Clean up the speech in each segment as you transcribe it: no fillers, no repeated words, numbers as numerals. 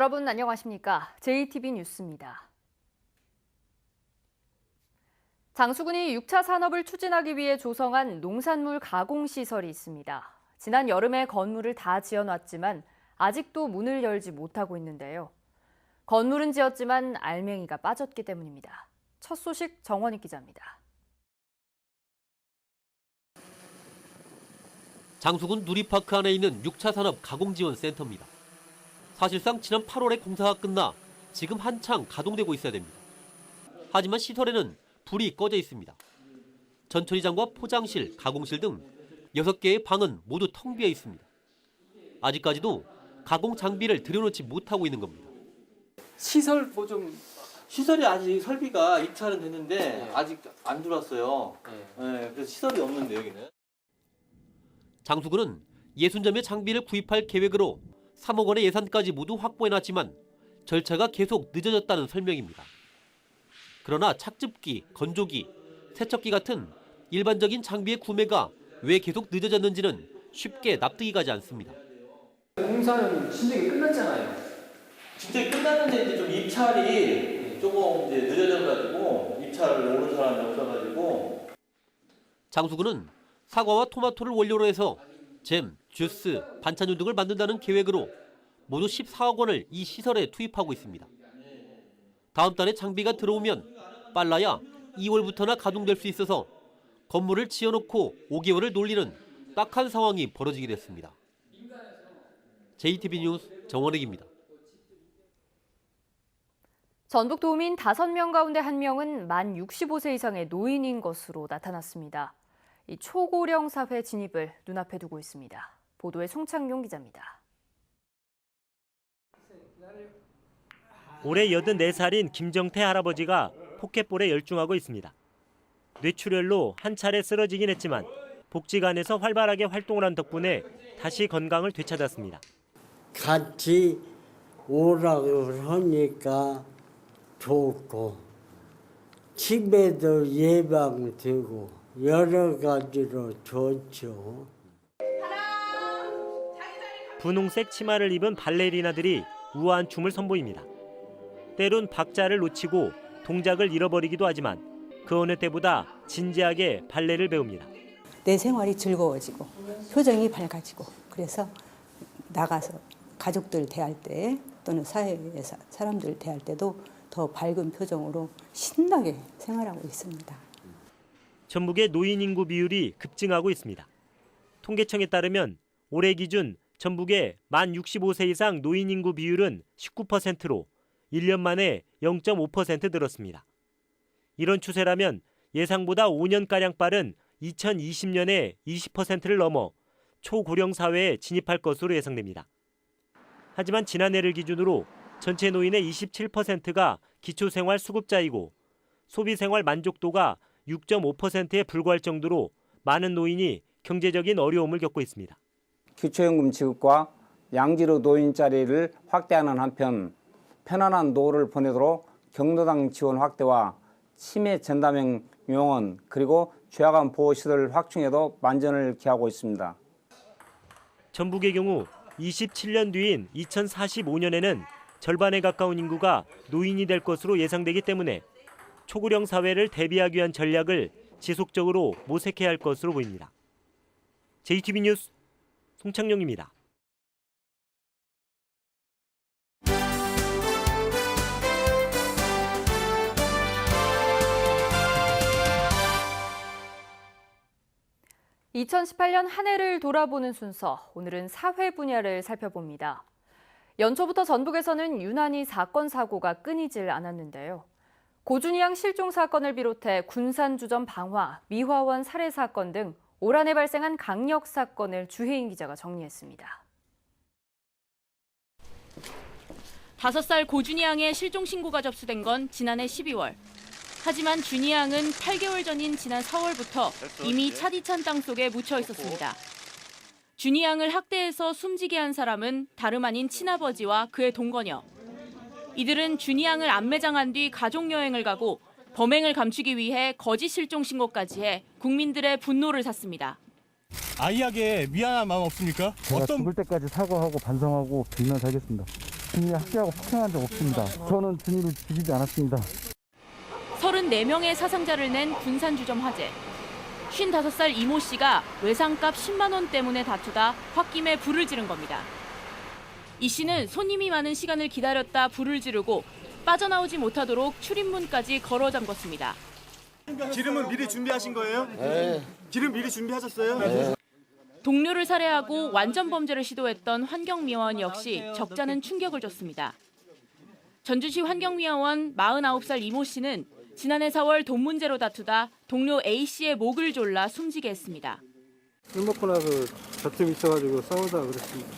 여러분 안녕하십니까? JTB 뉴스입니다. 장수군이 6차 산업을 추진하기 위해 조성한 농산물 가공시설이 있습니다. 지난 여름에 건물을 다 지어놨지만 아직도 문을 열지 못하고 있는데요. 건물은 지었지만 알맹이가 빠졌기 때문입니다. 첫 소식 정원익 기자입니다. 장수군 누리파크 안에 있는 6차 산업 가공지원센터입니다. 사실상 지난 8월에 공사가 끝나 지금 한창 가동되고 있어야 됩니다. 하지만 시설에는 불이 꺼져 있습니다. 전처리장과 포장실, 가공실 등 6개의 방은 모두 텅 비어 있습니다. 아직까지도 가공 장비를 들여놓지 못하고 있는 겁니다. 시설이 아직 설비가 입찰은 됐는데 아직 안 들어왔어요. 그래서 시설이 없는데 여기는. 장수군은 60점의 장비를 구입할 계획으로 3억 원의 예산까지 모두 확보해놨지만 절차가 계속 늦어졌다는 설명입니다. 그러나 착즙기, 건조기, 세척기 같은 일반적인 장비의 구매가 왜 계속 늦어졌는지는 쉽게 납득이 가지 않습니다. 공사는 진작에 끝났잖아요. 진짜 끝났는데 이제 좀 입찰이 조금 이제 늦어져가지고 입찰을 오는 사람이 없어가지고. 장수군은 사과와 토마토를 원료로 해서 잼, 주스, 반찬류 등을 만든다는 계획으로 모두 14억 원을 이 시설에 투입하고 있습니다. 다음 달에 장비가 들어오면 빨라야 2월부터나 가동될 수 있어서 건물을 지어놓고 5개월을 놀리는 딱한 상황이 벌어지게 됐습니다. JTB 뉴스 정원익입니다. 전북 도민 5명 가운데 1명은 만 65세 이상의 노인인 것으로 나타났습니다. 이 초고령 사회 진입을 눈앞에 두고 있습니다. 보도에 송창용 기자입니다. 올해 84살인 김정태 할아버지가 포켓볼에 열중하고 있습니다. 뇌출혈로 한 차례 쓰러지긴 했지만 복지관에서 활발하게 활동을 한 덕분에 다시 건강을 되찾았습니다. 같이 오라고 하니까 좋고 치매도 예방되고 여러 가지로 좋죠. 분홍색 치마를 입은 발레리나들이 우아한 춤을 선보입니다. 때론 박자를 놓치고 동작을 잃어버리기도 하지만 그 어느 때보다 진지하게 발레를 배웁니다. 내 생활이 즐거워지고 표정이 밝아지고 그래서 나가서 가족들 대할 때 또는 사회에서 사람들 대할 때도 더 밝은 표정으로 신나게 생활하고 있습니다. 전북의 노인 인구 비율이 급증하고 있습니다. 통계청에 따르면 올해 기준 전북의 만 65세 이상 노인 인구 비율은 19%로 1년 만에 0.5% 늘었습니다. 이런 추세라면 예상보다 5년가량 빠른 2020년에 20%를 넘어 초고령 사회에 진입할 것으로 예상됩니다. 하지만 지난해를 기준으로 전체 노인의 27%가 기초생활 수급자이고 소비생활 만족도가 6.5%에 불과할 정도로 많은 노인이 경제적인 어려움을 겪고 있습니다. 기초연금 지급과 양지로 노인 자리를 확대하는 한편 편안한 노후를 보내도록 경로당 지원 확대와 치매 전담형 요원 그리고 죄악암 보호시설 확충에도 만전을 기하고 있습니다. 전북의 경우 27년 뒤인 2045년에는 절반에 가까운 인구가 노인이 될 것으로 예상되기 때문에 초고령 사회를 대비하기 위한 전략을 지속적으로 모색해야 할 것으로 보입니다. JTB 뉴스 송창용입니다. (2018년) 한 해를 돌아보는 순서, 오늘은 사회 분야를 살펴봅니다. 연초부터 전북에서는 유난히 사건 사고가 끊이질 않았는데요. 고준희양 실종 사건을 비롯해 군산주점 방화, 미화원 살해 사건 등 올 한 해 발생한 강력 사건을 주혜인 기자가 정리했습니다. 5살 고준희 양의 실종 신고가 접수된 건 지난해 12월. 하지만 준희 양은 8개월 전인 지난 4월부터 이미 차디찬 땅 속에 묻혀 있었습니다. 준희 양을 학대해서 숨지게 한 사람은 다름 아닌 친아버지와 그의 동거녀. 이들은 준희 양을 안매장한 뒤 가족여행을 가고 범행을 감추기 위해 거짓 실종 신고까지 해 국민들의 분노를 샀습니다. 아이에게 미안한 마음 없습니까? 제가 죽을 때까지 사과하고 반성하고 빌면 살겠습니다. 준이 학대하고 폭행한 적 없습니다. 저는 준이를 죽이지 않았습니다. 34명의 사상자를 낸 군산주점 화재. 55살 이모 씨가 외상값 10만 원 때문에 다투다 홧김에 불을 지른 겁니다. 이 씨는 손님이 많은 시간을 기다렸다 불을 지르고 빠져나오지 못하도록 출입문까지 걸어 잠궜습니다. 기름은 미리 준비하신 거예요? 네. 기름 미리 준비하셨어요? 네. 동료를 살해하고 완전 범죄를 시도했던 환경미화원 역시 적잖은 충격을 줬습니다. 전주시 환경미화원 49살 이모 씨는 지난해 4월 돈 문제로 다투다 동료 A 씨의 목을 졸라 숨지게 했습니다. 술 먹고 나서 다툼 있어가지고 싸우다 그랬습니다.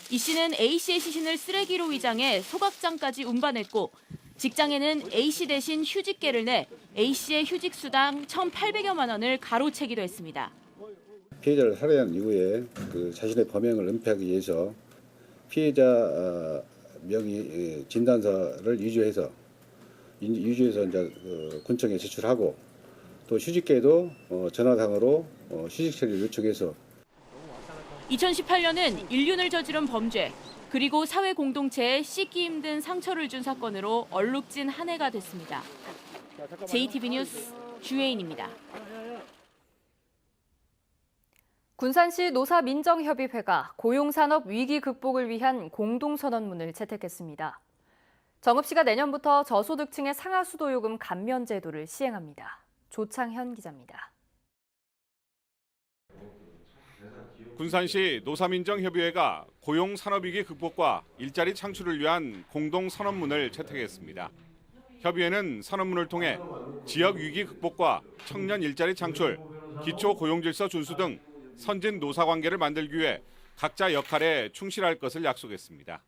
이 씨는 A 씨의 시신을 쓰레기로 위장해 소각장까지 운반했고 직장에는 A 씨 대신 휴직계를 내 A 씨의 휴직 수당 1,800여만 원을 가로채기도 했습니다. 피해자를 살해한 이후에 자신의 범행을 은폐하기 위해서 피해자 명의 진단서를 유주해서 이제 군청에 제출하고 또 휴직계도 전화상으로 휴직 처리를 요청해서 2018년은 인륜을 저지른 범죄 그리고 사회 공동체에 씻기 힘든 상처를 준 사건으로 얼룩진 한 해가 됐습니다. JTB 뉴스 주혜인입니다. 군산시 노사민정협의회가 고용산업 위기 극복을 위한 공동선언문을 채택했습니다. 정읍시가 내년부터 저소득층의 상하수도요금 감면 제도를 시행합니다. 조창현 기자입니다. 군산시 노사민정협의회가 고용산업위기 극복과 일자리 창출을 위한 공동선언문을 채택했습니다. 협의회는 선언문을 통해 지역 위기 극복과 청년 일자리 창출, 기초 고용질서 준수 등 선진 노사관계를 만들기 위해 각자 역할에 충실할 것을 약속했습니다.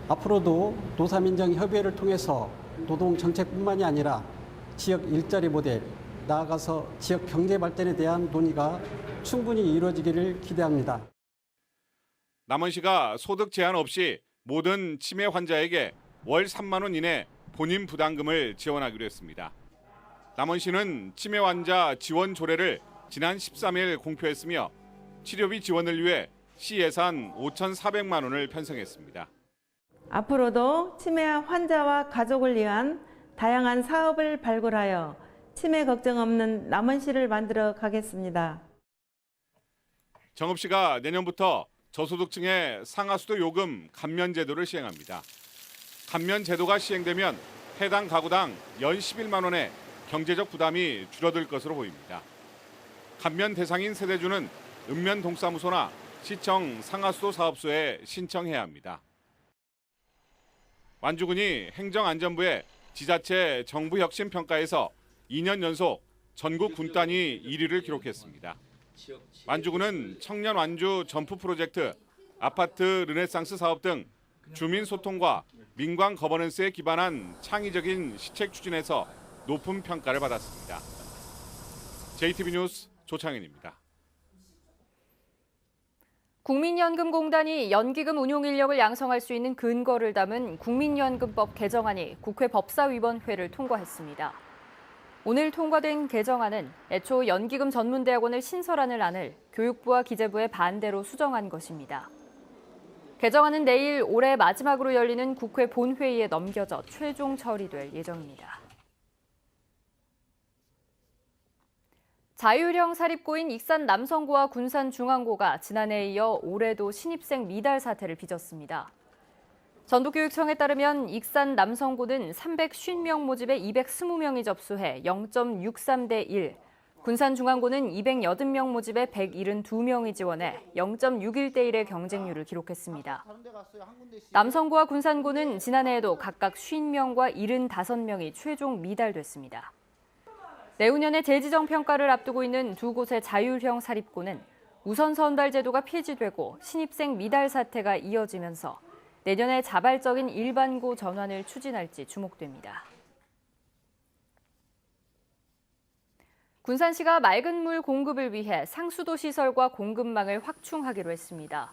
앞으로도 노사민정협의회를 통해서 노동 정책뿐만이 아니라 지역 일자리 모델, 나아가서 지역 경제 발전에 대한 논의가 충분히 이루어지기를 기대합니다. 남원시가 소득 제한 없이 모든 치매 환자에게 월 3만 원 이내 본인 부담금을 지원하기로 했습니다. 남원시는 치매 환자 지원 조례를 지난 13일 공표했으며 치료비 지원을 위해 시 예산 5,400만 원을 편성했습니다. 앞으로도 치매 환자와 가족을 위한 다양한 사업을 발굴하여 치매 걱정 없는 남원시를 만들어 가겠습니다. 정읍시가 내년부터 저소득층의 상하수도 요금 감면 제도를 시행합니다. 감면 제도가 시행되면 해당 가구당 연 11만 원의 경제적 부담이 줄어들 것으로 보입니다. 감면 대상인 세대주는 읍면 동사무소나 시청 상하수도 사업소에 신청해야 합니다. 완주군이 행정안전부의 지자체 정부혁신평가에서 2년 연속 전국 군 단위 1위를 기록했습니다. 완주군은 청년 완주 점프 프로젝트, 아파트 르네상스 사업 등 주민 소통과 민관 거버넌스에 기반한 창의적인 시책 추진에서 높은 평가를 받았습니다. JTB 뉴스 조창현입니다. 국민연금공단이 연기금 운용 인력을 양성할 수 있는 근거를 담은 국민연금법 개정안이 국회 법사위원회를 통과했습니다. 오늘 통과된 개정안은 애초 연기금 전문대학원을 신설하는 안을 교육부와 기재부의 반대로 수정한 것입니다. 개정안은 내일 올해 마지막으로 열리는 국회 본회의에 넘겨져 최종 처리될 예정입니다. 자율형 사립고인 익산 남성고와 군산 중앙고가 지난해에 이어 올해도 신입생 미달 사태를 빚었습니다. 전북교육청에 따르면 익산 남성고는 350명 모집에 220명이 접수해 0.63대 1, 군산 중앙고는 280명 모집에 172명이 지원해 0.61대 1의 경쟁률을 기록했습니다. 남성고와 군산고는 지난해에도 각각 50명과 75명이 최종 미달됐습니다. 내후년에 재지정 평가를 앞두고 있는 두 곳의 자율형 사립고는 우선 선발 제도가 폐지되고 신입생 미달 사태가 이어지면서 내년에 자발적인 일반고 전환을 추진할지 주목됩니다. 군산시가 맑은 물 공급을 위해 상수도 시설과 공급망을 확충하기로 했습니다.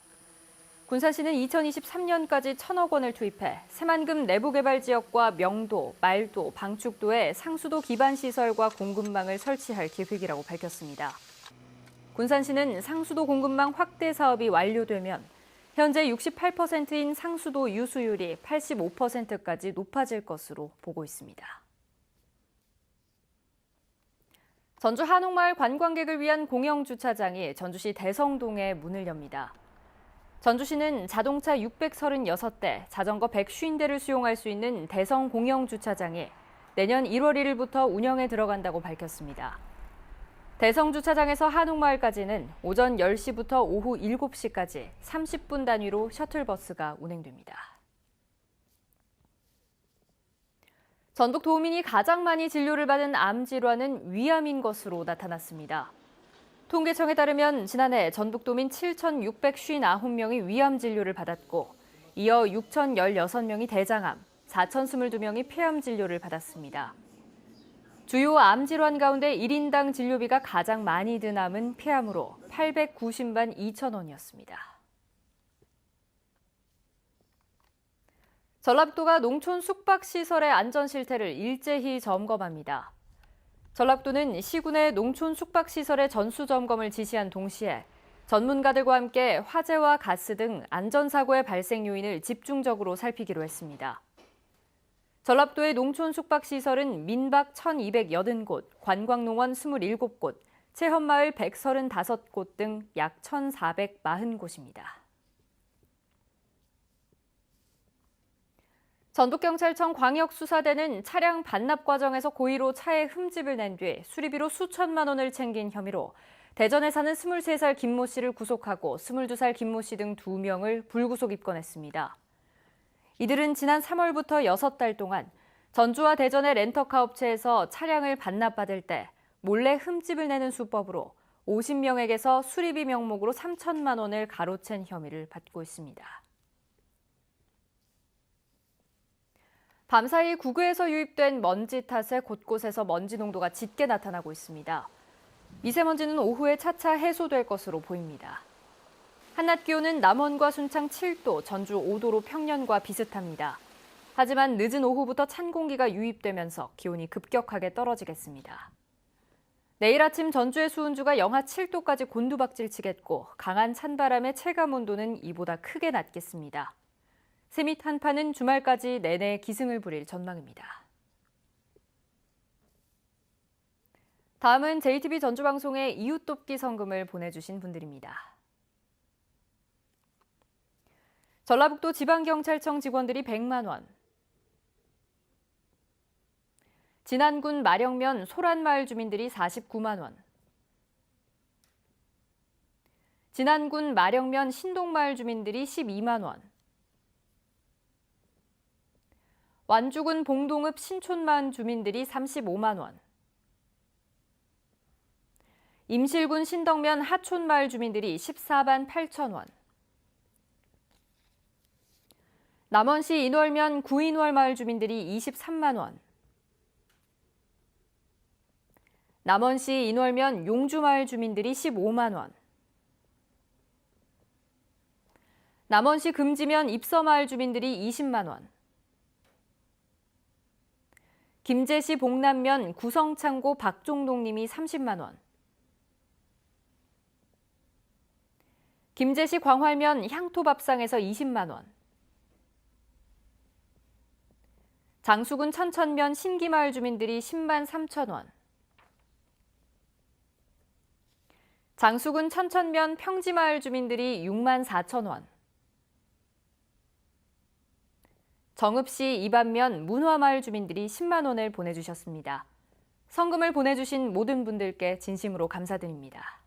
군산시는 2023년까지 1,000억 원을 투입해 새만금 내부개발지역과 명도, 말도, 방축도에 상수도 기반 시설과 공급망을 설치할 계획이라고 밝혔습니다. 군산시는 상수도 공급망 확대 사업이 완료되면 현재 68%인 상수도 유수율이 85%까지 높아질 것으로 보고 있습니다. 전주 한옥마을 관광객을 위한 공영주차장이 전주시 대성동에 문을 엽니다. 전주시는 자동차 636대, 자전거 150대를 수용할 수 있는 대성 공영주차장이 내년 1월 1일부터 운영에 들어간다고 밝혔습니다. 대성주차장에서 한옥마을까지는 오전 10시부터 오후 7시까지 30분 단위로 셔틀버스가 운행됩니다. 전북 도민이 가장 많이 진료를 받은 암 질환은 위암인 것으로 나타났습니다. 통계청에 따르면 지난해 전북도민 7,659명이 위암 진료를 받았고 이어 6,016명이 대장암, 4,022명이 폐암 진료를 받았습니다. 주요 암 질환 가운데 1인당 진료비가 가장 많이 든 암은 폐암으로 890만 2천 원이었습니다. 전라북도가 농촌 숙박시설의 안전 실태를 일제히 점검합니다. 전라북도는 시군의 농촌 숙박시설의 전수 점검을 지시한 동시에 전문가들과 함께 화재와 가스 등 안전사고의 발생 요인을 집중적으로 살피기로 했습니다. 전라북도의 농촌 숙박시설은 민박 1,280곳, 관광농원 27곳, 체험마을 135곳 등 약 1,440곳입니다. 전북경찰청 광역수사대는 차량 반납 과정에서 고의로 차에 흠집을 낸 뒤 수리비로 수천만 원을 챙긴 혐의로 대전에 사는 23살 김모 씨를 구속하고 22살 김모 씨 등 2명을 불구속 입건했습니다. 이들은 지난 3월부터 6달 동안 전주와 대전의 렌터카 업체에서 차량을 반납받을 때 몰래 흠집을 내는 수법으로 50명에게서 수리비 명목으로 3천만 원을 가로챈 혐의를 받고 있습니다. 밤사이 구교에서 유입된 먼지 탓에 곳곳에서 먼지 농도가 짙게 나타나고 있습니다. 미세먼지는 오후에 차차 해소될 것으로 보입니다. 한낮 기온은 남원과 순창 7도, 전주 5도로 평년과 비슷합니다. 하지만 늦은 오후부터 찬 공기가 유입되면서 기온이 급격하게 떨어지겠습니다. 내일 아침 전주의 수온주가 영하 7도까지 곤두박질치겠고 강한 찬바람에 체감온도는 이보다 크게 낮겠습니다. 새밑 한파는 주말까지 내내 기승을 부릴 전망입니다. 다음은 JTB 전주방송에 이웃돕기 성금을 보내주신 분들입니다. 전라북도 지방경찰청 직원들이 100만 원, 진안군 마령면 소란마을 주민들이 49만 원, 진안군 마령면 신동마을 주민들이 12만 원, 완주군 봉동읍 신촌마을 주민들이 35만 원, 임실군 신덕면 하촌마을 주민들이 14만 8천 원, 남원시 인월면 구인월마을 주민들이 23만 원, 남원시 인월면 용주마을 주민들이 15만 원, 남원시 금지면 입서마을 주민들이 20만 원, 김제시 봉남면 구성창고 박종동님이 30만 원, 김제시 광활면 향토밥상에서 20만 원, 장수군 천천면 신기마을 주민들이 10만 3천 원, 장수군 천천면 평지마을 주민들이 6만 4천 원, 정읍시 이반면 문화마을 주민들이 10만 원을 보내주셨습니다. 성금을 보내주신 모든 분들께 진심으로 감사드립니다.